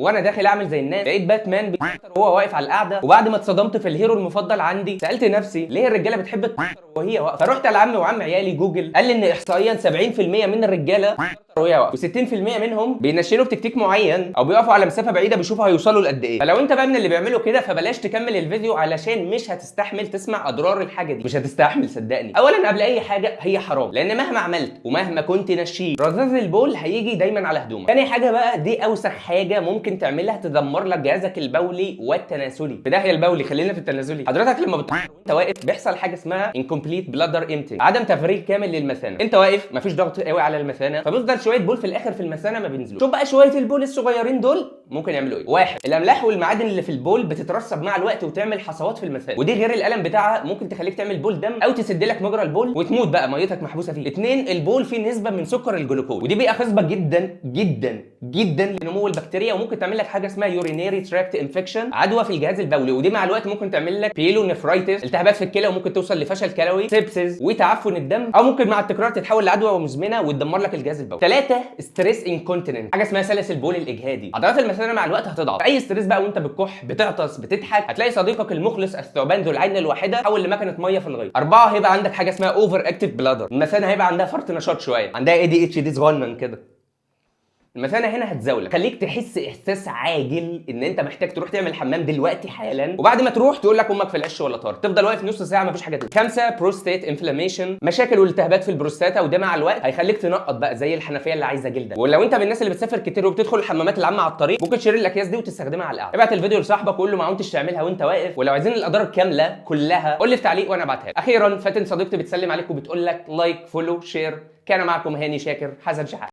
وانا داخل اعمل زي الناس لقيت باتمان بيتكسر وهو واقف على القعده. وبعد ما اتصدمت في الهيرو المفضل عندي سالت نفسي ليه الرجاله بتحب تتكسر وهي واقفه. فرحت لعمي وعم عيالي جوجل قال لي ان احصائيا 70% من الرجاله وهي واقفه، و60% منهم بينشنوا بتكتيك معين او بيقفوا على مسافه بعيده بيشوفوا هيوصلوا لقد ايه. فلو انت بقى من اللي بيعملوا كده فبلاش تكمل الفيديو علشان مش هتستحمل تسمع اضرار الحاجه دي، مش هتستحمل صدقني. اولا قبل اي حاجه هي حرام، لان مهما عملت ومهما كنت نشيط رذاذ البول هيجي دايما على هدومك. تاني حاجه بقى دي اوسخ حاجه ممكن تعملها تدمر لك جهازك البولي والتناسلي. في داهيه البولي، خلينا في التناسلي. حضرتك لما وانت واقف بيحصل حاجه اسمها incomplete bladder emptying، عدم تفريغ كامل للمثانه. انت واقف مفيش ضغط قوي على المثانه فبيفضل شويه بول في الاخر في المثانه ما بينزلوش. شوف بقى شويه البول الصغيرين دول ممكن يعملوا ايه. واحد، الاملاح والمعادن اللي في البول بتترسب مع الوقت وتعمل حصوات في المثانه، ودي غير الالم بتاعها ممكن تخليك تعمل بول دم او تسد لك مجرى البول وتموت بقى ميتك محبوسه فيه. اتنين، البول فيه نسبه من سكر الجلوكوز، ودي بيئه خصبه جدا جدا جدا لنمو البكتيريا، وممكن تعمل لك حاجه اسمها يورينيري تراكت انفكشن، عدوى في الجهاز البولي، ودي مع الوقت ممكن تعمل لك بيلونيفرايتس، التهابات في الكلى، وممكن توصل لفشل كلوي، سيبسز، وتعفن الدم، او ممكن مع التكرار تتحول لعدوى مزمنه وتدمر لك الجهاز البولي. ثلاثة، ستريس انكونتيننت، حاجه اسمها سلس البول الاجهادي، عضلات المثانه مع الوقت هتضعف. اي ستريس بقى وانت بتكح بتعطس بتضحك هتلاقي صديقك المخلص الثعبان ذو العين الواحده حول لمكنه ميه في الغيط. أربعة، هيبقى عندك حاجه اسمها اوفر اكتيف بلادر، المثانه هيبقى عندها فرط نشاط شويه، عندها ADHD صغنن كده. المثانه هنا هتزاولك، خليك تحس احساس عاجل ان انت محتاج تروح تعمل حمام دلوقتي حالا، وبعد ما تروح تقول لك امك في العش ولا طار، تفضل واقف نص ساعه مفيش حاجه تانية. خمسة، بروستات انفلاميشن، مشاكل والتهابات في البروستاتا، وده مع الوقت هيخليك تنقط بقى زي الحنفيه اللي عايزه جلدك. ولو انت من الناس اللي بتسافر كتير وبتدخل الحمامات العامه على الطريق ممكن تشيل الاكياس دي وتستخدمها على القعده. ابعت الفيديو لصاحبك وقول له ما عدتش تعملها وانت واقف. ولو عايزين الاضرار كامله كلها قول لي في تعليق وانا ابعتها لك. اخيرا فاتن صديقتي بتسلم عليك وبتقول لك لايك فولو شير. كان معكم هاني شاكر حسن شحات.